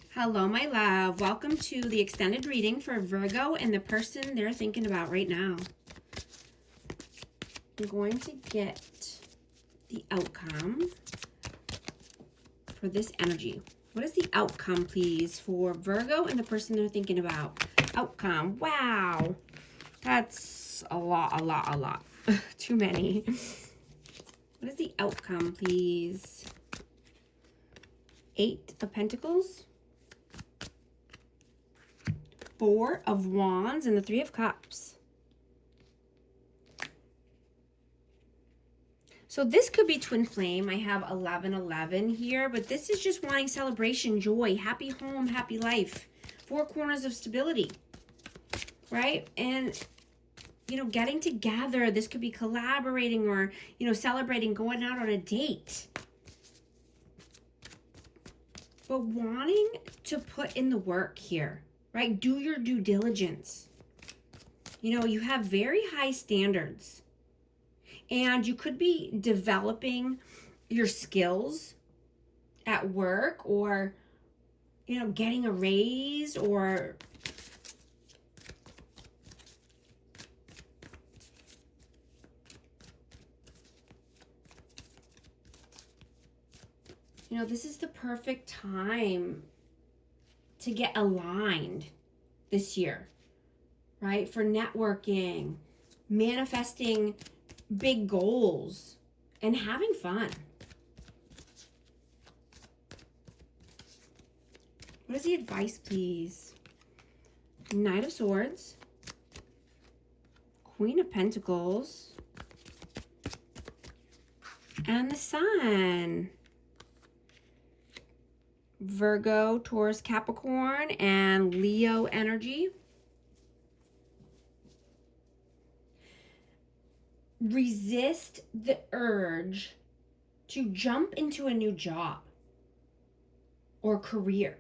Hello, my love. Welcome to the extended reading for Virgo and the person they're thinking about right now. I'm going to get the outcome for this energy. What is the outcome, please, for Virgo and the person they're thinking about? Outcome. Wow. That's a lot. Too many. What is the outcome, please? 8 of Pentacles. 4 of Wands and the 3 of Cups. So this could be twin flame. I have 1111 here, but this is just wanting celebration, joy, happy home, happy life, 4 corners of stability, right? And, you know, getting together. This could be collaborating or, you know, celebrating, going out on a date. But wanting to put in the work here. Right? Do your due diligence. You know, you have very high standards. And you could be developing your skills at work or, you know, getting a raise or you know, this is the perfect time to get aligned this year, right? For networking, manifesting big goals, and having fun. What is the advice, please? Knight of Swords, Queen of Pentacles, and the Sun. Virgo, Taurus, Capricorn, and Leo energy. Resist the urge to jump into a new job or career,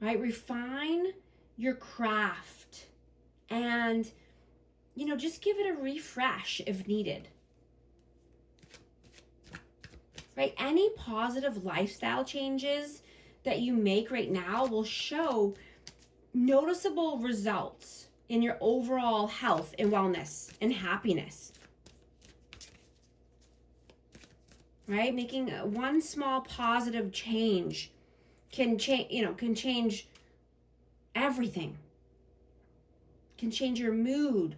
right? Refine your craft and, you know, just give it a refresh if needed. Right? Any positive lifestyle changes that you make right now will show noticeable results in your overall health and wellness and happiness. Right? Making one small positive change can change, you know, can change everything. Can change your mood.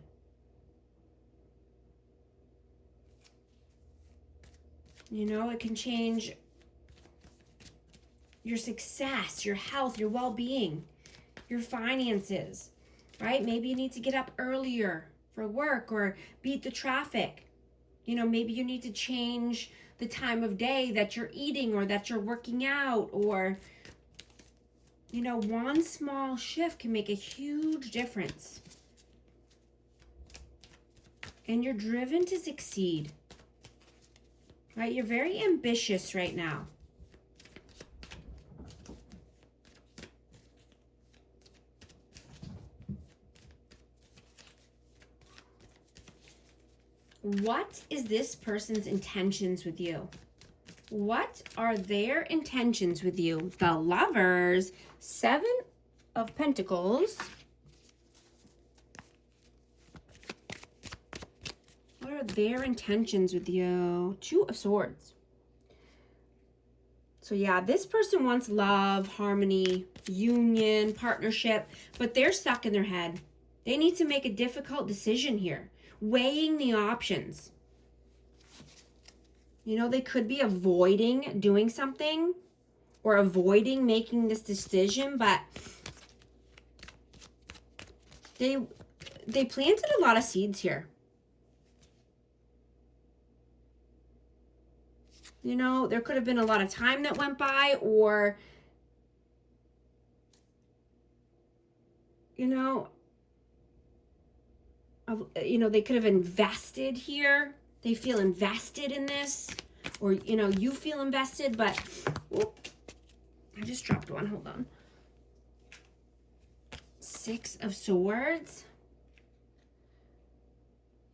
You know, it can change your success, your health, your well-being, your finances, right? Maybe you need to get up earlier for work or beat the traffic. You know, maybe you need to change the time of day that you're eating or that you're working out, or, you know, one small shift can make a huge difference. And you're driven to succeed. Right? You're very ambitious right now. What is this person's intentions with you? What are their intentions with you? The Lovers, 7 of Pentacles. What are their intentions with you? 2 of Swords. So yeah, this person wants love, harmony, union, partnership, but they're stuck in their head. They need to make a difficult decision here, weighing the options. You know, they could be avoiding doing something or avoiding making this decision, but they planted a lot of seeds here. You know, there could have been a lot of time that went by, or, you know, they could have invested here. They feel invested in this, or, you know, you feel invested, but, whoop, I just dropped one, hold on. 6 of Swords.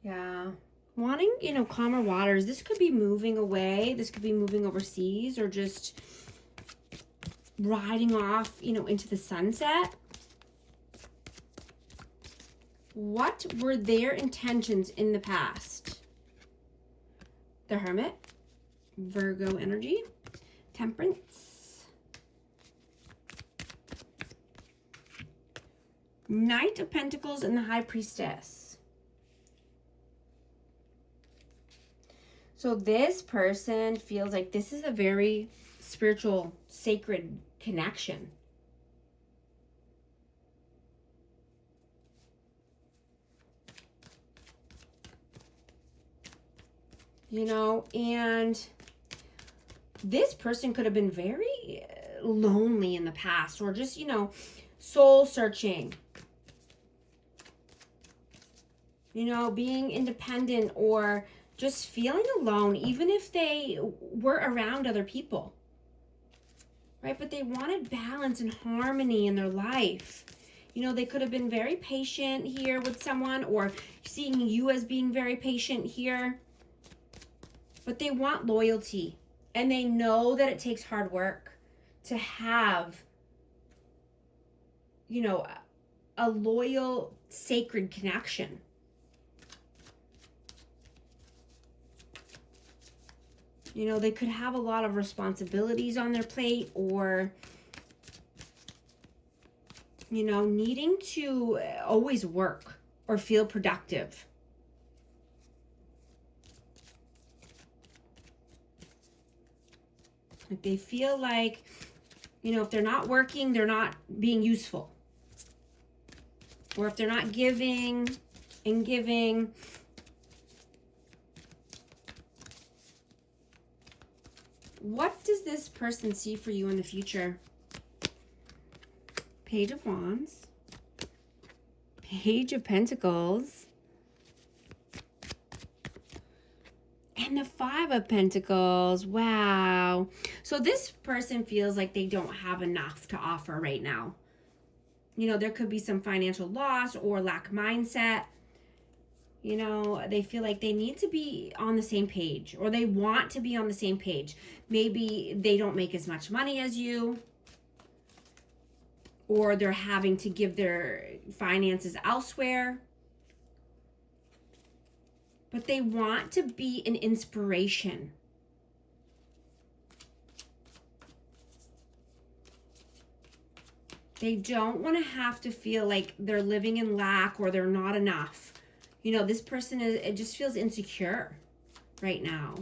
Yeah. Wanting, you know, calmer waters. This could be moving away. This could be moving overseas, or just, riding off, you know, into the sunset. What were their intentions in the past? The Hermit, Virgo energy, Temperance, Knight of Pentacles, and the High Priestess. So this person feels like this is a very spiritual, sacred connection. You know, and this person could have been very lonely in the past, or just, you know, soul searching. You know, being independent, or just feeling alone, even if they were around other people. Right? But they wanted balance and harmony in their life. You know, they could have been very patient here with someone, or seeing you as being very patient here. But they want loyalty, and they know that it takes hard work to have, you know, a loyal, sacred connection. You know, they could have a lot of responsibilities on their plate, or, you know, needing to always work or feel productive. Like they feel like, you know, if they're not working, they're not being useful. Or if they're not giving and giving. What does this person see for you in the future? Page of Wands. Page of Pentacles. And the Five of Pentacles. Wow. So this person feels like they don't have enough to offer right now. You know, there could be some financial loss or lack mindset. You know, they feel like they need to be on the same page, or they want to be on the same page. Maybe they don't make as much money as you, or they're having to give their finances elsewhere. But they want to be an inspiration. They don't want to have to feel like they're living in lack or they're not enough. You know, this person it just feels insecure right now.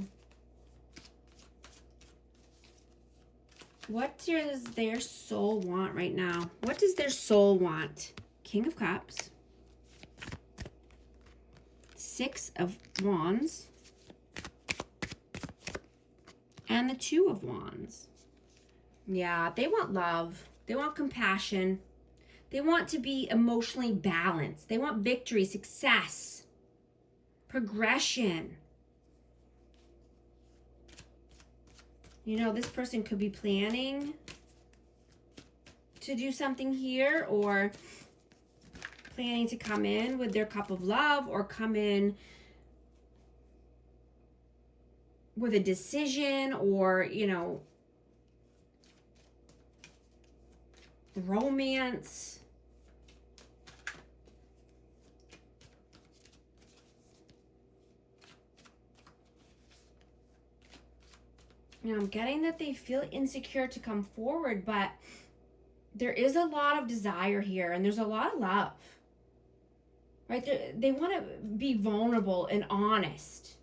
What does their soul want right now? What does their soul want? King of Cups. Six of Wands. And the Two of Wands. Yeah, they want love. They want compassion. They want to be emotionally balanced. They want victory, success, progression. You know, this person could be planning to do something here, or planning to come in with their cup of love, or come in with a decision, or, you know, romance. You know, I'm getting that they feel insecure to come forward, but there is a lot of desire here, and there's a lot of love. Right? They want to be vulnerable and honest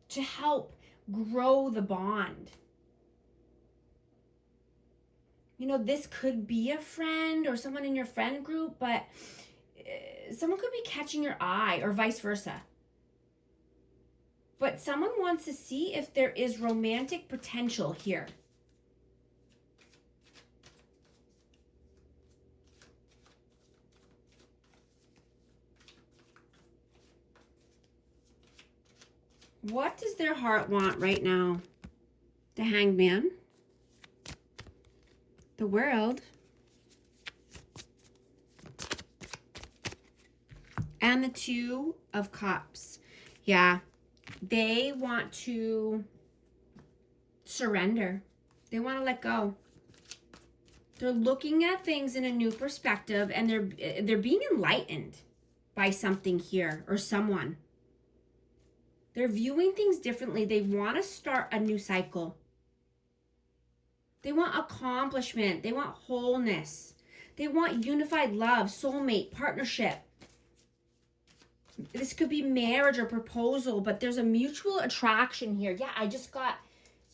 to help grow the bond. You know, this could be a friend or someone in your friend group, but someone could be catching your eye, or vice versa. But someone wants to see if there is romantic potential here. What does their heart want right now? The Hanged Man, the World, and the Two of Cups. Yeah, they want to surrender. They want to let go. They're looking at things in a new perspective, and they're being enlightened by something here or someone. They're viewing things differently. They want to start a new cycle. They want accomplishment. They want wholeness. They want unified love, soulmate, partnership. This could be marriage or proposal, but there's a mutual attraction here. Yeah, I just got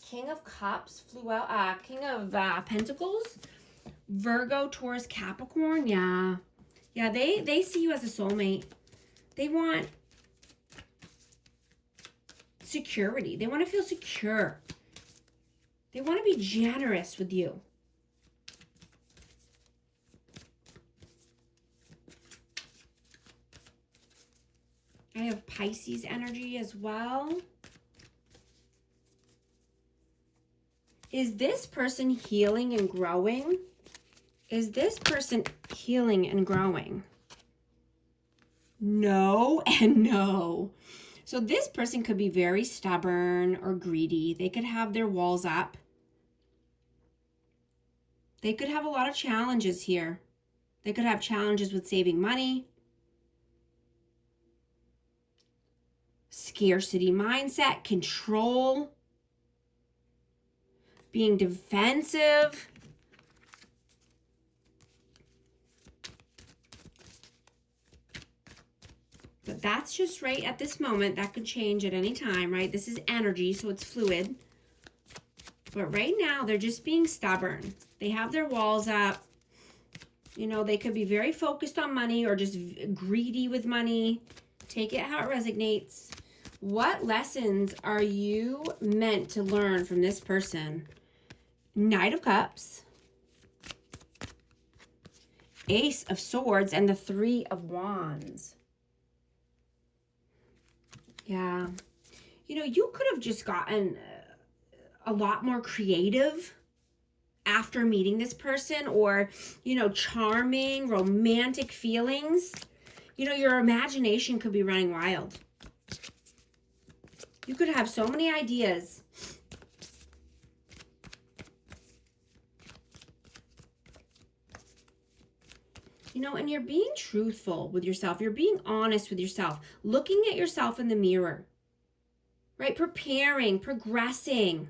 King of Cups, flew out, King of Pentacles, Virgo, Taurus, Capricorn. Yeah, they see you as a soulmate. They want security. They want to feel secure. They want to be generous with you. I have Pisces energy as well. Is this person healing and growing? Is this person healing and growing? No and no. So this person could be very stubborn or greedy. They could have their walls up. They could have a lot of challenges here. They could have challenges with saving money. Scarcity mindset, control, being defensive. But that's just right at this moment. That could change at any time, right? This is energy, so it's fluid. But right now, they're just being stubborn. They have their walls up. You know, they could be very focused on money or just greedy with money. Take it how it resonates. What lessons are you meant to learn from this person? Knight of Cups, Ace of Swords, and the Three of Wands. Yeah. You know, you could have just gotten a lot more creative after meeting this person, or, you know, charming, romantic feelings. You know, your imagination could be running wild. You could have so many ideas. You know, and you're being truthful with yourself. You're being honest with yourself. Looking at yourself in the mirror. Right? Preparing, progressing.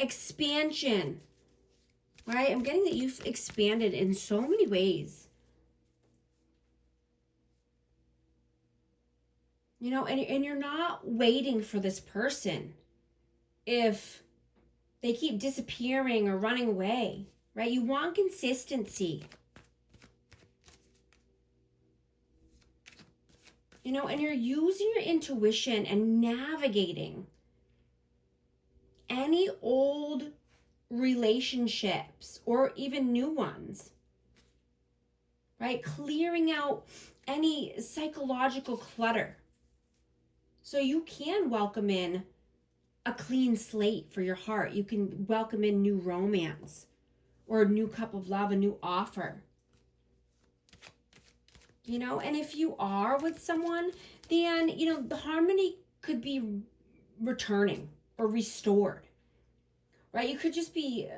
Expansion. Right? I'm getting that you've expanded in so many ways. You know, and you're not waiting for this person if they keep disappearing or running away, right? You want consistency. You know, and you're using your intuition and navigating any old relationships or even new ones, right? Clearing out any psychological clutter. So you can welcome in a clean slate for your heart. You can welcome in new romance or a new cup of love, a new offer. You know, and if you are with someone, then, you know, the harmony could be returning or restored, right? You could just be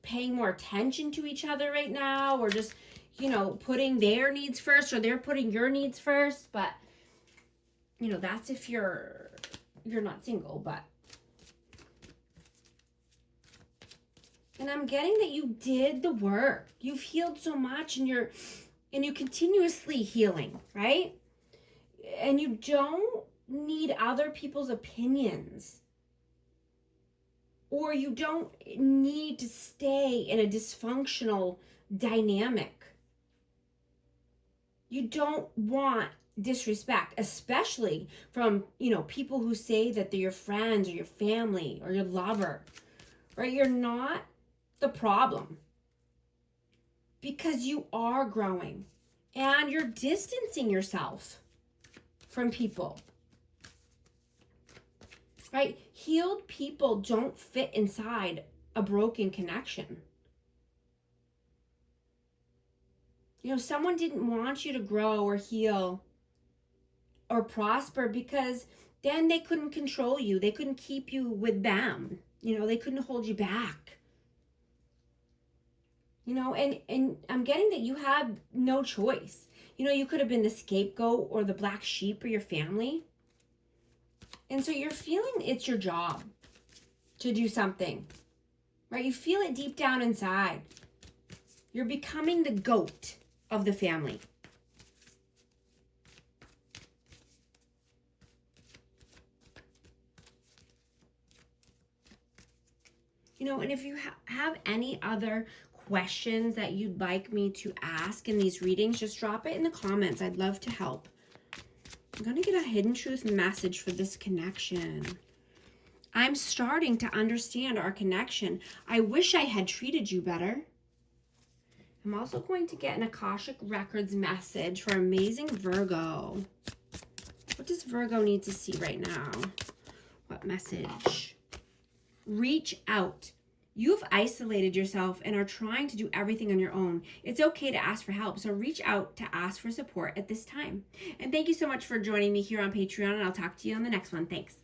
paying more attention to each other right now, or just, you know, putting their needs first, or they're putting your needs first. But, you know, that's if you're not single, but. And I'm getting that you did the work. You've healed so much, and you're continuously healing, right? And you don't need other people's opinions. Or you don't need to stay in a dysfunctional dynamic. You don't want disrespect, especially from, you know, people who say that they're your friends or your family or your lover, right? You're not the problem, because you are growing and you're distancing yourself from people, right? Healed people don't fit inside a broken connection. You know, someone didn't want you to grow or heal or prosper, because then they couldn't control you. They couldn't keep you with them. You know, they couldn't hold you back. You know, and I'm getting that you had no choice. You know, you could have been the scapegoat or the black sheep of your family. And so you're feeling it's your job to do something, right? You feel it deep down inside. You're becoming the goat of the family. You know, and if you have any other questions that you'd like me to ask in these readings, just drop it in the comments. I'd love to help. I'm going to get a hidden truth message for this connection. I'm starting to understand our connection. I wish I had treated you better. I'm also going to get an Akashic Records message for amazing Virgo. What does Virgo need to see right now? What message? Reach out. You've isolated yourself and are trying to do everything on your own. It's okay to ask for help, so reach out to ask for support at this time. And thank you so much for joining me here on Patreon, and I'll talk to you on the next one. Thanks.